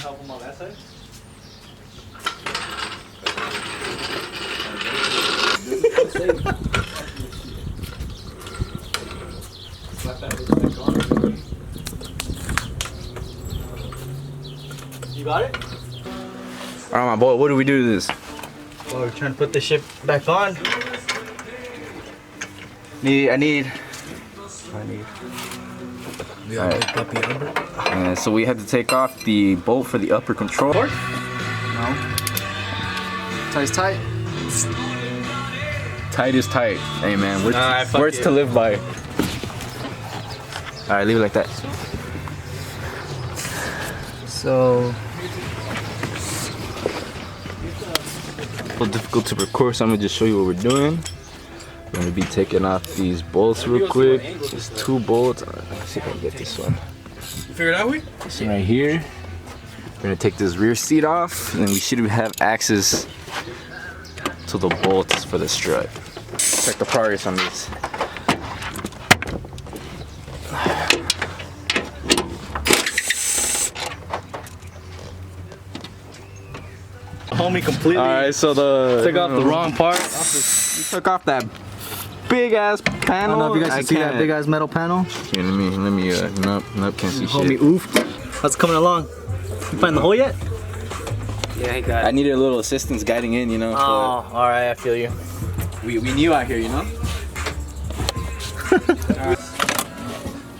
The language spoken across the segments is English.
help him on that side? You got it? Alright, my boy, what do we do to this? Well, we're trying to put this shit back on. I need. So we had to take off the bolt for the upper control. No. Tight is tight. Tight is tight. Hey man, words it. to live by. Alright, leave it like that. So. A little difficult to record, so I'm gonna just show you what we're doing. We're gonna be taking off these bolts real quick. Just 2 bolts. Let's see if I can get this one. You figured it out, we? This one right here. We're gonna take this rear seat off, and then we should have access to the bolts for the strut. Check the progress on these. Homie completely Alright, so took off the wrong part. You took off that big ass panel. I don't know if you guys can see that big ass metal panel. Here, let me, nope, can't see Homie, shit. oof. How's it coming along? You find the hole yet? Yeah, he got it. I needed a little assistance guiding in, you know. Oh, alright, I feel you. We new out here, you know. Look at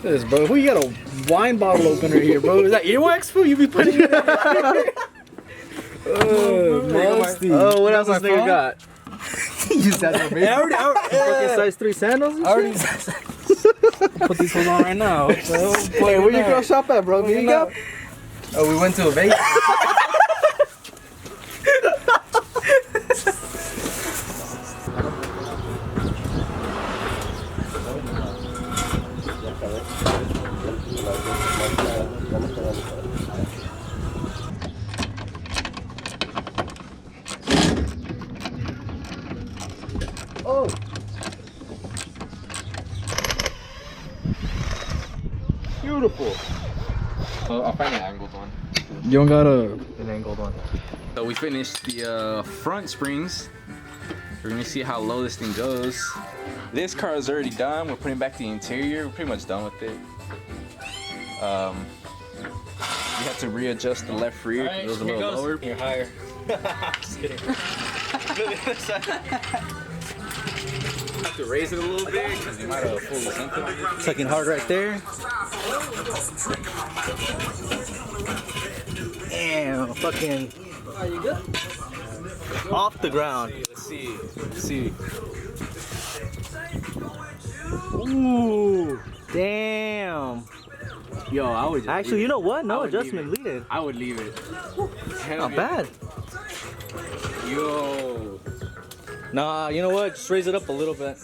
this, bro. Who you got a wine bottle opener here, bro? Is that earwax food you be putting in there? Oh, what else this nigga got? Use that for me. Fucking size 3 sandals? Already. Put these ones on right now. Wait, where your girl shop at, bro? You got? Oh, we went to a Vegas. Oh. Beautiful. I'll find an angled one. You don't got an angled one. So we finished the front springs. We're gonna see how low this thing goes. This car is already done. We're putting back the interior. We're pretty much done with it. We had to readjust the left rear. It was a little lower. You're higher. Just kidding. Have to raise it a little bit because you might have fully sunk it. Sucking hard right there. Damn, fucking. Are you good? Off the ground. Let's see. Ooh, damn. Yo, I would Actually, you know what? No I would adjustment, leave leave it. I would leave it. Not bad. Yo. Nah, you know what? Just raise it up a little bit.